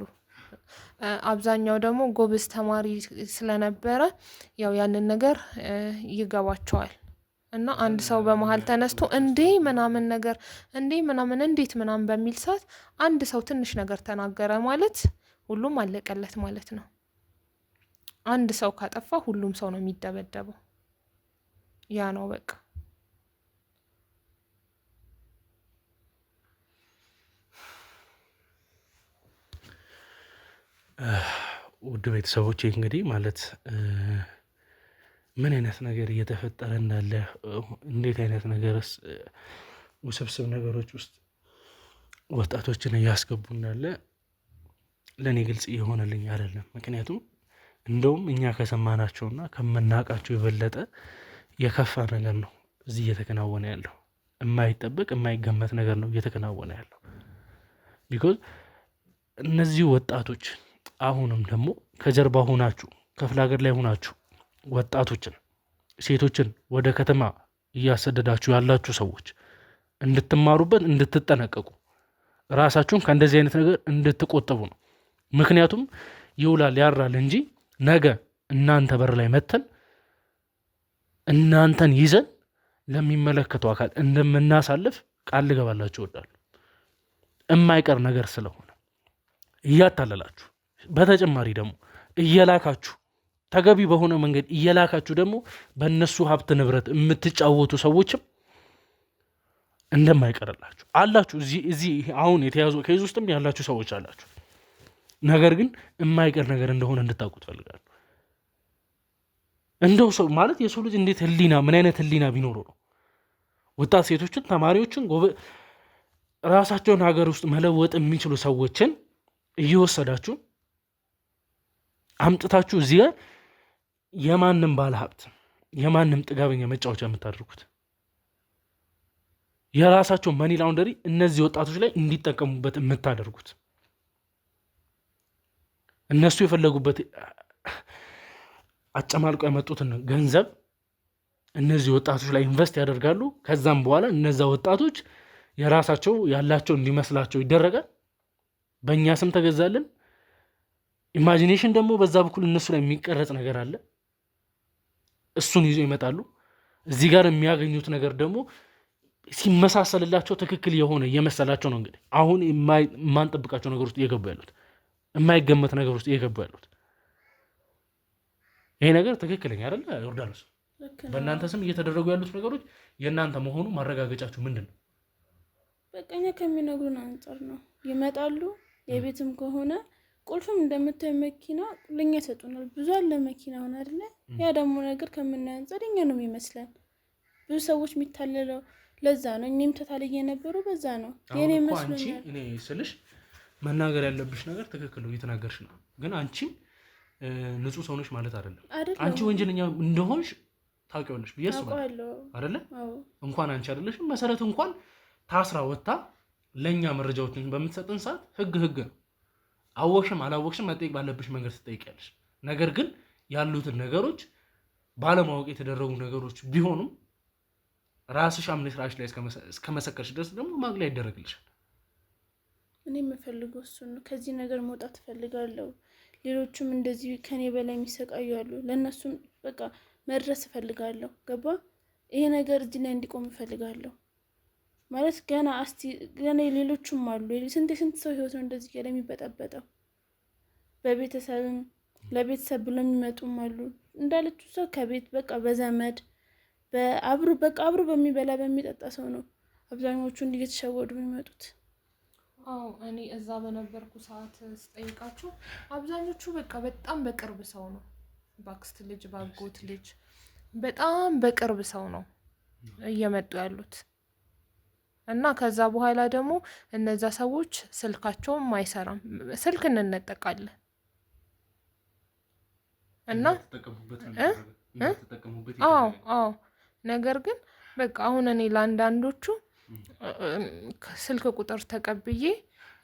አብዛኛው ደግሞ ጎበዝ ተማሪ ስለነበረ ያው ያንን ነገር ይገባቸዋል። እና አንድ ሰው በመሀል ተነስቶ እንዴ ምናምን ነገር እንዴ ምናምን እንዴት ምናምን በሚል ሰዓት አንድ ሰው ትንሽ ነገር ተናገረ ማለት ሁሉም አለቀለት ማለት ነው። አንድ ሰው ካጠፋ ሁሉም ሰው ነው የሚደበደበው። ያ ነው በቃ። ውድ ቤተሰቦቼ እንግዲህ ማለት ምን አይነት ነገር እየተፈጠረ እንዳለ እንዴት አይነት ነገርስ ውስብስብ ነገሮች ውስጥ ወጣቶችን እያስገቡ እንዳለ ለእኔ ግልጽ እየሆነልኝ አይደለም። ምክንያቱም እንደውም እኛ ከሰማናቸውና ከምናውቃቸው የበለጠ የከፋ ነገር ነው እዚህ እየተከናወነ ያለው። የማይጠበቅ የማይገመት ነገር ነው እየተከናወነ ያለው። ቢኮዝ እነዚህ ወጣቶች አሁንም ደግሞ ከጀርባ ሆናችሁ ክፍለ ሀገር ላይ ሆናችሁ ወጣቶችን ሴቶችን ወደ ከተማ እያሰደዳችሁ ያላችሁ ሰዎች እንድትማሩበት፣ እንድትጠነቀቁ፣ ራሳችሁን ከእንደዚህ አይነት ነገር እንድትቆጠቡ ነው። ምክንያቱም ይውላል ያራል እንጂ ነገ እናንተ በር ላይ መተን እናንተን ይዘን ለሚመለከተው አካል እንደምናሳልፍ ቃል ልገባላችሁ እወዳለሁ። የማይቀር ነገር ስለሆነ እያታለላችሁ በተጨማሪ ደግሞ እየላካችሁ ተገቢ በሆነ መንገድ እየላካችሁ ደግሞ በእነሱ ሀብት ንብረት የምትጫወቱ ሰዎችም እንደማይቀርላችሁ አላችሁ። እዚህ አሁን የተያዙ ከይዙ ውስጥም ያላችሁ ሰዎች አላችሁ። ነገር ግን የማይቀር ነገር እንደሆነ እንድታውቁት ፈልጋለሁ። እንደው ሰው ማለት የሰው ልጅ እንዴት ህሊና ምን አይነት ህሊና ቢኖረው ነው ወጣት ሴቶችን፣ ተማሪዎችን፣ ራሳቸውን ሀገር ውስጥ መለወጥ የሚችሉ ሰዎችን እየወሰዳችሁ አምጥታችሁ እዚህ ጋር የማንም ባለ ሀብት የማንም ጥጋበኛ መጫወቻ የምታደርጉት? የራሳቸው መኒ ላውንደሪ እነዚህ ወጣቶች ላይ እንዲጠቀሙበት የምታደርጉት? እነሱ የፈለጉበት አጨማልቆ ያመጡትን ገንዘብ እነዚህ ወጣቶች ላይ ኢንቨስት ያደርጋሉ። ከዛም በኋላ እነዛ ወጣቶች የራሳቸው ያላቸው እንዲመስላቸው ይደረጋል። በእኛ ስም ተገዛልን። ኢማጂኔሽን ደግሞ በዛ በኩል እነሱ ላይ የሚቀረጽ ነገር አለ። እሱን ይዞ ይመጣሉ። እዚህ ጋር የሚያገኙት ነገር ደግሞ ሲመሳሰልላቸው ትክክል የሆነ እየመሰላቸው ነው። እንግዲህ አሁን የማንጠብቃቸው ነገር ውስጥ እየገቡ ያሉት፣ የማይገመት ነገር ውስጥ እየገቡ ያሉት። ይሄ ነገር ትክክለኛ አይደለ? ዮርዳኖስ፣ በእናንተ ስም እየተደረጉ ያሉት ነገሮች የእናንተ መሆኑ ማረጋገጫችሁ ምንድን ነው? በቀኛ ከሚነግሩን አንጻር ነው። ይመጣሉ። የቤትም ከሆነ ቁልፍም እንደምታዩ መኪና ለኛ ይሰጡናል። ብዙ አለ መኪና ሆነ አይደለ? ያ ደግሞ ነገር ከምናየው አንጻር እኛ ነው የሚመስለን። ብዙ ሰዎች የሚታለለው ለዛ ነው። እኔም ተታለየ የነበሩ በዛ ነው። የኔ መስሎኛል። እኔ ስልሽ መናገር ያለብሽ ነገር ትክክል ነው፣ እየተናገርሽ ነው። ግን አንቺ ንጹህ ሰው ነሽ ማለት አይደለም። አንቺ ወንጀለኛ እንደሆንሽ ታውቂዋለሽ ብዬ አስባለሁ አይደለ? እንኳን አንቺ አይደለሽም መሰረት እንኳን ታስራ ወጣ ለኛ መረጃዎችን በምትሰጥን ሰዓት ህግ ነው። አወቅሽም አላወቅሽም መጠየቅ ባለብሽ መንገድ ትጠይቂያለሽ። ነገር ግን ያሉትን ነገሮች ባለማወቅ የተደረጉ ነገሮች ቢሆኑም ራስሽ አምነሽ ራስሽ ላይ እስከመሰከርሽ ድረስ ደግሞ ማግለያ ይደረግልሻል። እኔ የምፈልገው እሱን ነው። ከዚህ ነገር መውጣት እፈልጋለሁ። ሌሎቹም እንደዚህ ከኔ በላይ የሚሰቃዩ አሉ። ለእነሱም በቃ መድረስ እፈልጋለሁ። ገባ? ይሄ ነገር እዚህ ላይ እንዲቆም እፈልጋለሁ። ማለት ገና ሌሎቹም አሉ። ስንት ሰው ህይወት ነው እንደዚህ ያለ የሚበጠበጠው። በቤተሰብም ለቤተሰብ ብለው የሚመጡም አሉ። እንዳለችው ሰው ከቤት በቃ በዘመድ አብሮ በሚበላ በሚጠጣ ሰው ነው አብዛኞቹ እየተሸወዱ የሚመጡት። አዎ እኔ እዛ በነበርኩ ሰዓት ስጠይቃቸው አብዛኞቹ በቃ በጣም በቅርብ ሰው ነው፣ ባክስት ልጅ፣ ባጎት ልጅ፣ በጣም በቅርብ ሰው ነው እየመጡ ያሉት። እና ከዛ በኋላ ደግሞ እነዛ ሰዎች ስልካቸውም አይሰራም። ስልክ እንነጠቃለን እና አዎ ነገር ግን በቃ አሁን እኔ ለአንዳንዶቹ ስልክ ቁጥር ተቀብዬ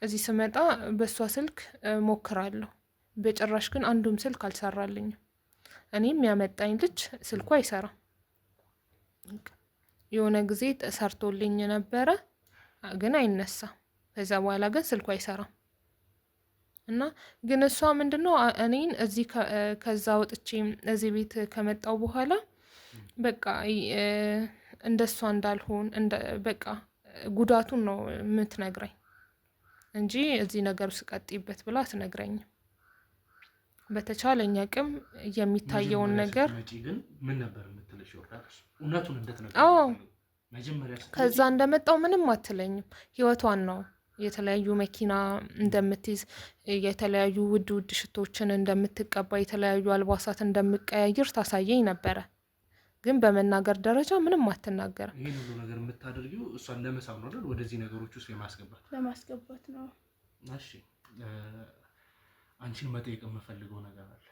እዚህ ስመጣ በሷ ስልክ ሞክራለሁ። በጭራሽ ግን አንዱም ስልክ አልሰራልኝም። እኔም ያመጣኝ ልጅ ስልኩ አይሰራም። የሆነ ጊዜ ሰርቶልኝ ነበረ። ግን አይነሳም። ከዛ በኋላ ግን ስልኩ አይሰራም። እና ግን እሷ ምንድነው እኔን እዚህ ከዛ ወጥቼ እዚህ ቤት ከመጣው በኋላ በቃ እንደሷ እንዳልሆን በቃ ጉዳቱን ነው የምትነግረኝ እንጂ እዚህ ነገር ውስጥ ቀጥይበት ብላ አትነግረኝም። በተቻለኝ አቅም የሚታየውን ነገር ግን ምን ነበር የምትልሽ? እውነቱን እንደተነገረኝ ከዛ እንደመጣው ምንም አትለኝም። ህይወቷን ነው የተለያዩ መኪና እንደምትይዝ፣ የተለያዩ ውድ ሽቶችን እንደምትቀባ፣ የተለያዩ አልባሳት እንደምቀያየር ታሳየኝ ነበረ። ግን በመናገር ደረጃ ምንም አትናገርም። ይሄን ሁሉ ነገር የምታደርጊው እሷን ለመሳብ ነው አይደል? ወደዚህ ነገሮች ውስጥ ለማስገባት ነው። እሺ አንቺን መጠየቅ የምፈልገው ነገር አለ።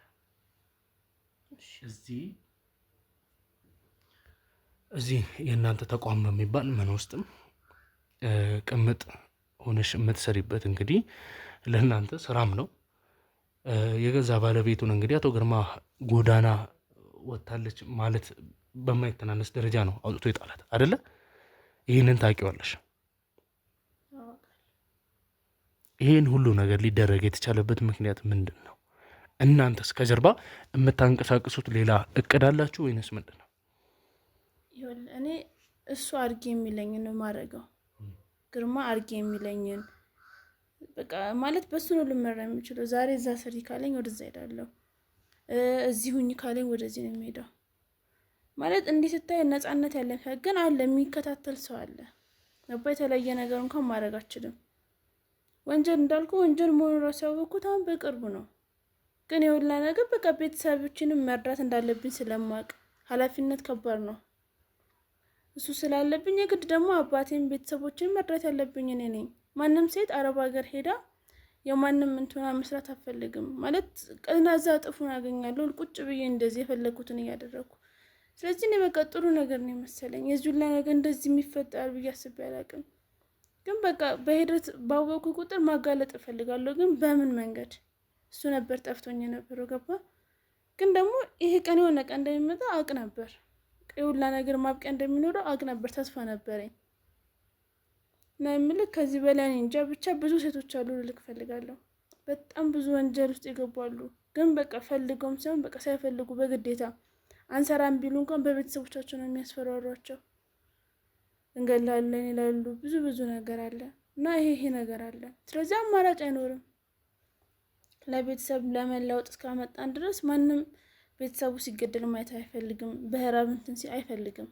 እዚህ የእናንተ ተቋም ነው የሚባል ምን ውስጥም ቅምጥ ሆነሽ የምትሰሪበት እንግዲህ ለእናንተ ስራም ነው። የገዛ ባለቤቱን እንግዲህ አቶ ግርማ ጎዳና ወጣለች ማለት በማይተናነስ ደረጃ ነው አውጥቶ ይጣላት አይደለ? ይህንን ታውቂዋለሽ። ይህን ሁሉ ነገር ሊደረግ የተቻለበት ምክንያት ምንድን ነው? እናንተስ ከጀርባ የምታንቀሳቅሱት ሌላ እቅድ አላችሁ ወይንስ ምንድን ነው? እኔ እሱ አድርጌ የሚለኝን ነው ማድረገው። ግርማ አድርጌ የሚለኝን በቃ ማለት በሱ ነው ልመራ የሚችለው። ዛሬ እዛ ስሪ ካለኝ ወደዛ ሄዳለሁ፣ እዚህ ሁኝ ካለኝ ወደዚህ ነው የሚሄደው። ማለት እንዲህ ስታይ ነፃነት ያለን ግን አለ የሚከታተል ሰው አለ። የተለየ ነገር እንኳን ማድረግ አችልም። ወንጀል እንዳልኩ ወንጀል መሆኑን ራሱ ያወቅኩት አሁን በቅርቡ ነው። ግን የሁላ ነገር በቃ ቤተሰቦችንም መርዳት እንዳለብኝ ስለማውቅ ኃላፊነት ከባድ ነው። እሱ ስላለብኝ የግድ ደግሞ አባቴን ቤተሰቦችን መርዳት ያለብኝ እኔ ነኝ። ማንም ሴት አረብ ሀገር ሄዳ የማንም እንትና መስራት አትፈልግም። ማለት ቀናዛ ጥፉን አገኛለሁ ቁጭ ብዬ እንደዚህ የፈለኩትን እያደረኩ። ስለዚህ እኔ በቃ ጥሩ ነገር ነው መሰለኝ። የዙላ ነገር እንደዚህ የሚፈጠር ብዬ አስቤ አላውቅም። ግን በቃ በሂደት ባወቁ ቁጥር ማጋለጥ እፈልጋለሁ። ግን በምን መንገድ? እሱ ነበር ጠፍቶኝ የነበረው ገባ። ግን ደግሞ ይሄ ቀን የሆነ ቀን እንደሚመጣ አውቅ ነበር። የሁላ ነገር ማብቂያ እንደሚኖረው አውቅ ነበር። ተስፋ ነበረኝ እና የምልክ ከዚህ በላይ እንጃ። ብቻ ብዙ ሴቶች አሉ ልልክ ፈልጋለሁ። በጣም ብዙ ወንጀል ውስጥ ይገባሉ። ግን በቃ ፈልገውም ሳይሆን በቃ ሳይፈልጉ በግዴታ አንሰራም ቢሉ እንኳን በቤተሰቦቻቸው ነው የሚያስፈራሯቸው። እንገላለን ይላሉ። ብዙ ነገር አለ እና ይሄ ነገር አለ። ስለዚህ አማራጭ አይኖርም። ለቤተሰብ ለመለወጥ እስካመጣን ድረስ ማንም ቤተሰቡ ሲገደል ማየት አይፈልግም። በህራብ እንትን አይፈልግም።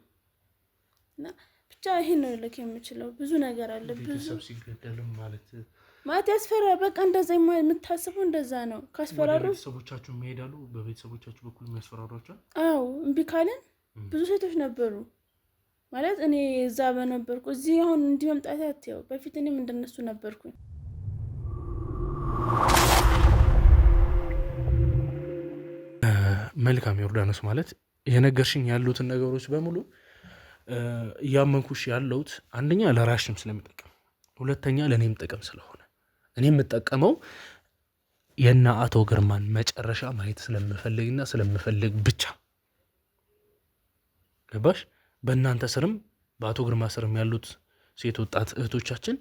እና ብቻ ይሄን ነው ልክ የምችለው። ብዙ ነገር አለ። ቤተሰብ ሲገደል ማለት ያስፈራ። በቃ እንደዛ የምታስበው እንደዛ ነው። ካስፈራሩ ቤተሰቦቻችሁ ይሄዳሉ። በቤተሰቦቻችሁ በኩል የሚያስፈራሯቸው? አዎ እምቢ ካለን ብዙ ሴቶች ነበሩ። ማለት እኔ እዛ በነበርኩ እዚህ አሁን እንዲህ መምጣት አትየው። በፊት እኔም እንደነሱ ነበርኩኝ። መልካም ዮርዳኖስ፣ ማለት የነገርሽኝ ያሉትን ነገሮች በሙሉ እያመንኩሽ ያለሁት አንደኛ ለራሽም ስለምጠቀም፣ ሁለተኛ ለእኔም ጥቅም ስለሆነ እኔ የምጠቀመው የእነ አቶ ግርማን መጨረሻ ማየት ስለምፈልግና ስለምፈልግ ብቻ ገባሽ? በእናንተ ስርም በአቶ ግርማ ስርም ያሉት ሴት ወጣት እህቶቻችን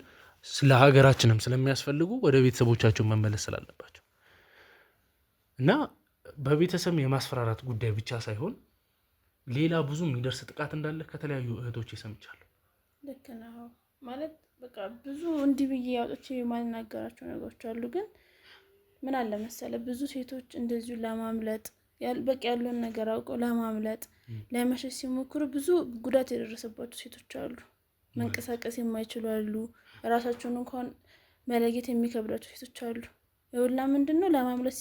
ስለ ሀገራችንም ስለሚያስፈልጉ ወደ ቤተሰቦቻቸው መመለስ ስላለባቸው እና በቤተሰብ የማስፈራራት ጉዳይ ብቻ ሳይሆን ሌላ ብዙ የሚደርስ ጥቃት እንዳለ ከተለያዩ እህቶች ሰምቻለሁ። ልክ ነው። ማለት በቃ ብዙ እንዲህ ብዬ ያውጥቼ የማልናገራቸው ነገሮች አሉ። ግን ምን አለ መሰለ ብዙ ሴቶች እንደዚሁ ለማምለጥ በቃ ያለውን ነገር አውቀው ለማምለጥ ለመሸሽ ሲሞክሩ ብዙ ጉዳት የደረሰባቸው ሴቶች አሉ። መንቀሳቀስ የማይችሉ አሉ። ራሳቸውን እንኳን መለየት የሚከብዳቸው ሴቶች አሉ። የሁላ ምንድነው ለማምለጥ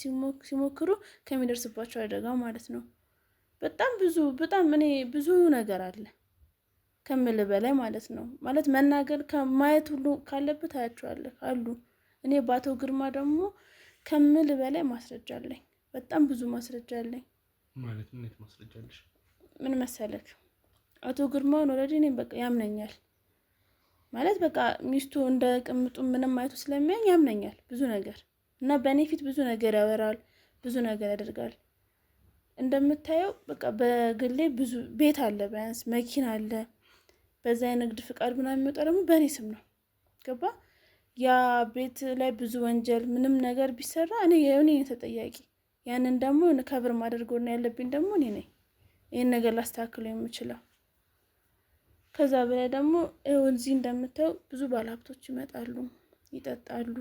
ሲሞክሩ ከሚደርስባቸው አደጋ ማለት ነው። በጣም እኔ ብዙ ነገር አለ ከምል በላይ ማለት ነው። ማለት መናገር ከማየት ሁሉ ካለበት አያቸዋለሁ አሉ። እኔ በአቶ ግርማ ደግሞ ከምል በላይ ማስረጃ አለኝ። በጣም ብዙ ማስረጃ አለኝ። ማለት ምን ማስረጃ አለሽ? ምን መሰለክ አቶ ግርማውን ኦልሬዲ እኔ በቃ ያምነኛል። ማለት በቃ ሚስቱ እንደ ቅምጡ ምንም አይቶ ስለሚያኝ ያምነኛል ብዙ ነገር እና በእኔ ፊት ብዙ ነገር ያወራል፣ ብዙ ነገር ያደርጋል። እንደምታየው በቃ በግሌ ብዙ ቤት አለ፣ ቢያንስ መኪና አለ። በዛ የንግድ ፍቃድ ምናምን የሚወጣ ደግሞ በእኔ ስም ነው። ገባ? ያ ቤት ላይ ብዙ ወንጀል ምንም ነገር ቢሰራ እኔ ተጠያቂ። ያንን ደግሞ ከብር ማድረገው ነው ያለብኝ ደግሞ እኔ ነኝ ይሄን ነገር ላስተካክለው የምችለው። ከዛ በላይ ደግሞ እዚህ እንደምታው ብዙ ባለሀብቶች ይመጣሉ፣ ይጠጣሉ፣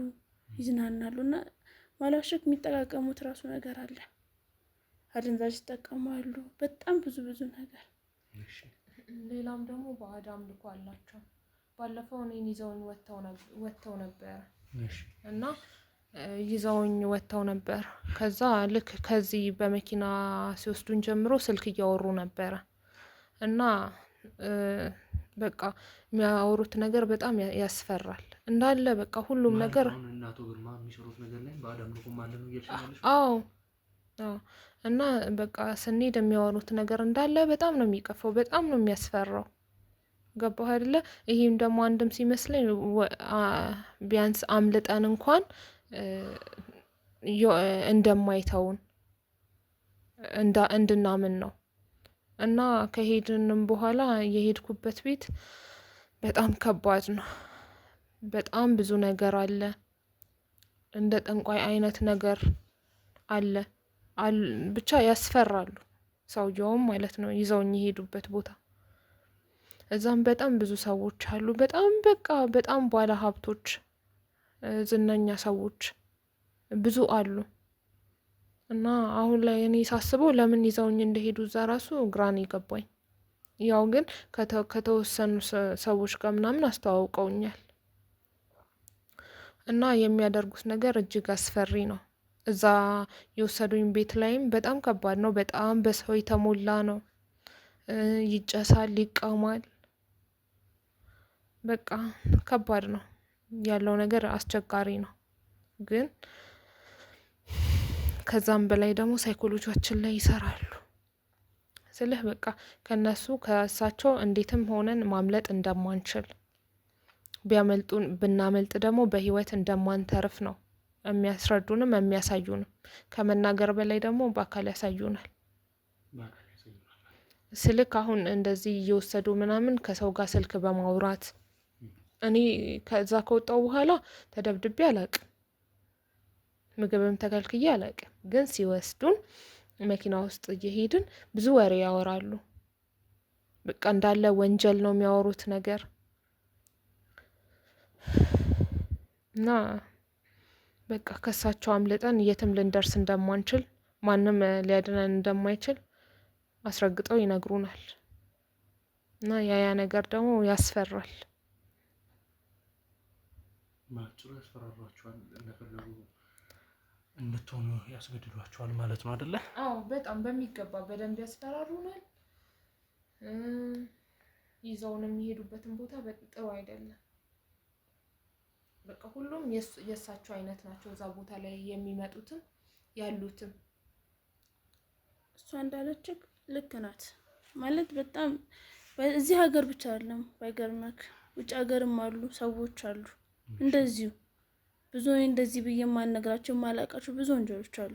ይዝናናሉና ማላሸክ የሚጠቃቀሙት ራሱ ነገር አለ። አደንዛዥ ይጠቀማሉ፣ በጣም ብዙ ነገር። ሌላም ደግሞ ባዕድ አምልኮ አላቸው። ባለፈው እኔን ይዘውኝ ወጥተው ነበር እና ይዘውኝ ወጥተው ነበር። ከዛ ልክ ከዚህ በመኪና ሲወስዱን ጀምሮ ስልክ እያወሩ ነበረ እና በቃ የሚያወሩት ነገር በጣም ያስፈራል እንዳለ በቃ ሁሉም ነገር። እናቶ ግርማ የሚሰሩት ነገር ላይ ባዕድ አምልኮ ማለት ነው እየተሻለሽ? አዎ እና በቃ ስንሄድ የሚያወሩት ነገር እንዳለ በጣም ነው የሚቀፈው፣ በጣም ነው የሚያስፈራው። ገባህ አይደለ? ይሄም ደግሞ አንድም ሲመስለኝ ቢያንስ አምልጠን እንኳን እንደማይተውን እንድናምን ነው። እና ከሄድንም በኋላ የሄድኩበት ቤት በጣም ከባድ ነው። በጣም ብዙ ነገር አለ፣ እንደ ጠንቋይ አይነት ነገር አለ። ብቻ ያስፈራሉ። ሰውየውም ማለት ነው ይዘውኝ የሄዱበት ቦታ። እዛም በጣም ብዙ ሰዎች አሉ፣ በጣም ባለ ሀብቶች፣ ዝነኛ ሰዎች ብዙ አሉ። እና አሁን ላይ እኔ ሳስበው ለምን ይዘውኝ እንደሄዱ እዛ ራሱ ግራን ይገባኝ። ያው ግን ከተወሰኑ ሰዎች ጋር ምናምን አስተዋውቀውኛል እና የሚያደርጉት ነገር እጅግ አስፈሪ ነው። እዛ የወሰዱኝ ቤት ላይም በጣም ከባድ ነው። በጣም በሰው የተሞላ ነው። ይጨሳል፣ ይቃማል። በቃ ከባድ ነው ያለው ነገር፣ አስቸጋሪ ነው። ግን ከዛም በላይ ደግሞ ሳይኮሎጂያችን ላይ ይሰራሉ። ስለህ በቃ ከእሳቸው እንዴትም ሆነን ማምለጥ እንደማንችል፣ ብናመልጥ ደግሞ በህይወት እንደማንተርፍ ነው የሚያስረዱንም የሚያሳዩንም። ከመናገር በላይ ደግሞ በአካል ያሳዩናል። ስልክ አሁን እንደዚህ እየወሰዱ ምናምን ከሰው ጋር ስልክ በማውራት እኔ ከዛ ከወጣው በኋላ ተደብድቤ አላቅም፣ ምግብም ተከልክዬ አላቅም። ግን ሲወስዱን መኪና ውስጥ እየሄድን ብዙ ወሬ ያወራሉ። በቃ እንዳለ ወንጀል ነው የሚያወሩት ነገር እና በቃ ከሳቸው አምልጠን የትም ልንደርስ እንደማንችል፣ ማንም ሊያድነን እንደማይችል አስረግጠው ይነግሩናል። እና ያ ነገር ደግሞ ያስፈራል። ማጭሩ ያስፈራሯቸዋል፣ እንደፈለጉ እንድትሆኑ ያስገድዷቸዋል ማለት ነው አይደለ? አዎ በጣም በሚገባ በደንብ ያስፈራሩናል። ይዘውን የሚሄዱበትን ቦታ ጥሩ አይደለም። በቃ ሁሉም የእሳቸው አይነት ናቸው እዛ ቦታ ላይ የሚመጡትም ያሉትም። እሷ እንዳለችው ልክ ናት ማለት በጣም እዚህ ሀገር ብቻ አይደለም፣ ባይገርምክ ውጭ ሀገርም አሉ ሰዎች አሉ እንደዚሁ ብዙ እንደዚህ ብዬ የማልነግራቸው የማላውቃቸው ብዙ ወንጀሎች አሉ።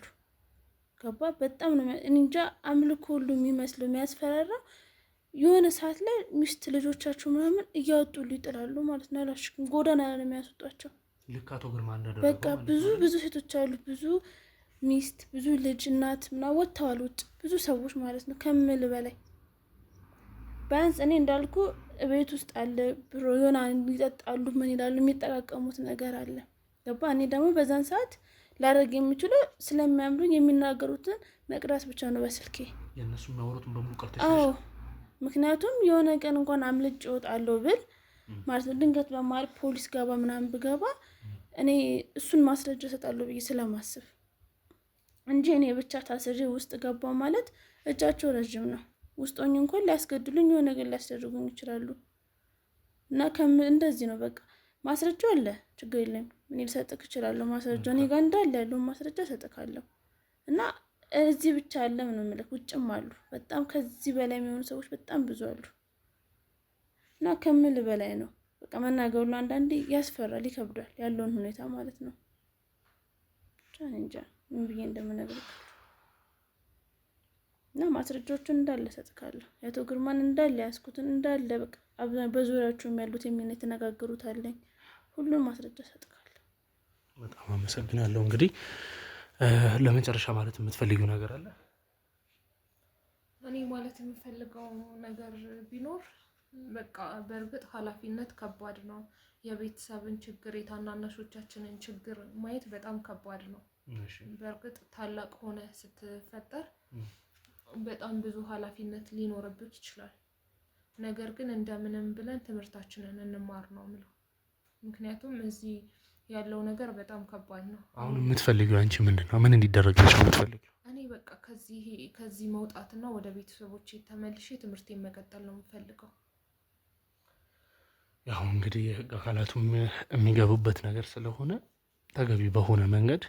ገባ? በጣም ነው እንጃ አምልኮ ሁሉ የሚመስለው የሚያስፈራራው። የሆነ ሰዓት ላይ ሚስት ልጆቻቸው ምናምን እያወጡሉ ይጥላሉ ማለት ነው። አላሽኩም ጎዳና ላይ የሚያስወጧቸው። ልክ አቶ ግርማ እንዳደረገው በቃ ብዙ ሴቶች አሉ፣ ብዙ ሚስት፣ ብዙ ልጅ፣ እናት ምናምን ወጥተዋል ውጭ ብዙ ሰዎች ማለት ነው ከምል በላይ። ቢያንስ እኔ እንዳልኩ ቤት ውስጥ አለ ብሮ የሆነ ይጠጣሉ፣ ምን ይላሉ፣ የሚጠቃቀሙት ነገር አለ። ገባ? እኔ ደግሞ በዛን ሰዓት ላደርግ የምችለው ስለሚያምሩኝ የሚናገሩትን መቅዳት ብቻ ነው በስልኬ። የእነሱ የሚያወሩትን በሙሉ ቀርተሽ? አዎ፣ ምክንያቱም የሆነ ቀን እንኳን አምልጭ እወጣለሁ ብል ማለት ነው ድንገት በማል ፖሊስ ገባ ምናምን ብገባ እኔ እሱን ማስረጃ እሰጣለሁ ብዬ ስለማስብ እንጂ እኔ ብቻ ታስሬ ውስጥ ገባው ማለት እጃቸው ረጅም ነው። ውስጦኝ እንኳን ሊያስገድሉኝ የሆነ ነገር ሊያስደርጉኝ ይችላሉ። እና እንደዚህ ነው በቃ። ማስረጃው አለ፣ ችግር የለም። ምን ልሰጥክ እችላለሁ ማስረጃው እኔ ጋር እንዳለ ያለው ማስረጃ እሰጥካለሁ። እና እዚህ ብቻ አለ ምን ማለት ውጭም አሉ። በጣም ከዚህ በላይ የሚሆኑ ሰዎች በጣም ብዙ አሉ። እና ከምል በላይ ነው በቃ መናገሩ አንዳንዴ ያስፈራል፣ ይከብዳል ያለውን ሁኔታ ማለት ነው። እንጃ ምን ብዬ እንደምነግርህ። እና ማስረጃዎቹን እንዳለ እሰጥካለሁ። የአቶ ግርማን እንዳለ ያስኩትን እንዳለ በቃ በዙሪያቸውም ያሉት የሚል የተነጋገሩት አለኝ። ሁሉንም ማስረጃ ሰጥካለሁ። በጣም አመሰግናለሁ። እንግዲህ ለመጨረሻ ማለት የምትፈልጊው ነገር አለ? እኔ ማለት የምፈልገው ነገር ቢኖር በቃ በእርግጥ ኃላፊነት ከባድ ነው። የቤተሰብን ችግር የታናናሾቻችንን ችግር ማየት በጣም ከባድ ነው። በእርግጥ ታላቅ ሆነ ስትፈጠር በጣም ብዙ ኃላፊነት ሊኖርብህ ይችላል። ነገር ግን እንደምንም ብለን ትምህርታችንን እንማር ነው የምለው። ምክንያቱም እዚህ ያለው ነገር በጣም ከባድ ነው። አሁን የምትፈልጊው አንቺ ምንድነው? ምን እንዲደረግልሽ ነው የምትፈልጊው? እኔ በቃ ከዚህ መውጣትና ወደ ቤተሰቦቼ ተመልሼ ትምህርቴን መቀጠል ነው የምፈልገው። ያው እንግዲህ የህግ አካላቱም የሚገቡበት ነገር ስለሆነ ተገቢ በሆነ መንገድ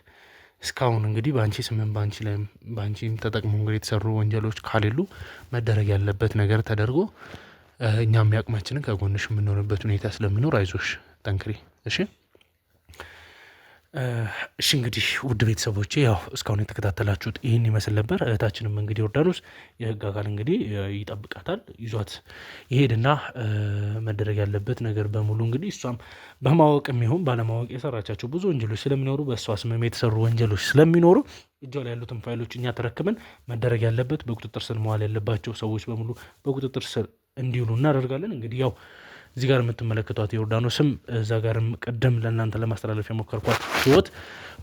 እስካሁን እንግዲህ በአንቺ ስምም በአንቺም ተጠቅሞ እንግዲህ የተሰሩ ወንጀሎች ካሌሉ መደረግ ያለበት ነገር ተደርጎ እኛም ያቅማችንን ከጎንሽ የምንሆንበት ሁኔታ ስለሚኖር አይዞሽ፣ ጠንክሪ። እሺ እንግዲህ ውድ ቤተሰቦቼ ያው እስካሁን የተከታተላችሁት ይህን ይመስል ነበር። እህታችንም እንግዲህ ዮርዳኖስ የህግ አካል እንግዲህ ይጠብቃታል፣ ይዟት ይሄድና መደረግ ያለበት ነገር በሙሉ እንግዲህ እሷም በማወቅም ይሁን ባለማወቅ የሰራቻቸው ብዙ ወንጀሎች ስለሚኖሩ በእሷ ስምም የተሰሩ ወንጀሎች ስለሚኖሩ እጇ ላይ ያሉትን ፋይሎች እኛ ተረክበን መደረግ ያለበት በቁጥጥር ስር መዋል ያለባቸው ሰዎች በሙሉ በቁጥጥር ስር እንዲውሉ እናደርጋለን። እንግዲህ ያው እዚህ ጋር የምትመለከቷት ዮርዳኖስም እዛ ጋርም ቀደም ለእናንተ ለማስተላለፍ የሞከርኳት ህይወት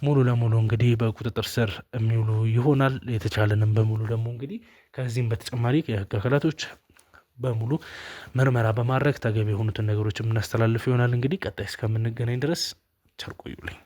ሙሉ ለሙሉ እንግዲህ በቁጥጥር ስር የሚውሉ ይሆናል። የተቻለንም በሙሉ ደግሞ እንግዲህ ከዚህም በተጨማሪ የህግ አካላቶች በሙሉ ምርመራ በማድረግ ተገቢ የሆኑትን ነገሮች የምናስተላልፍ ይሆናል። እንግዲህ ቀጣይ እስከምንገናኝ ድረስ ቸር ቆዩልኝ።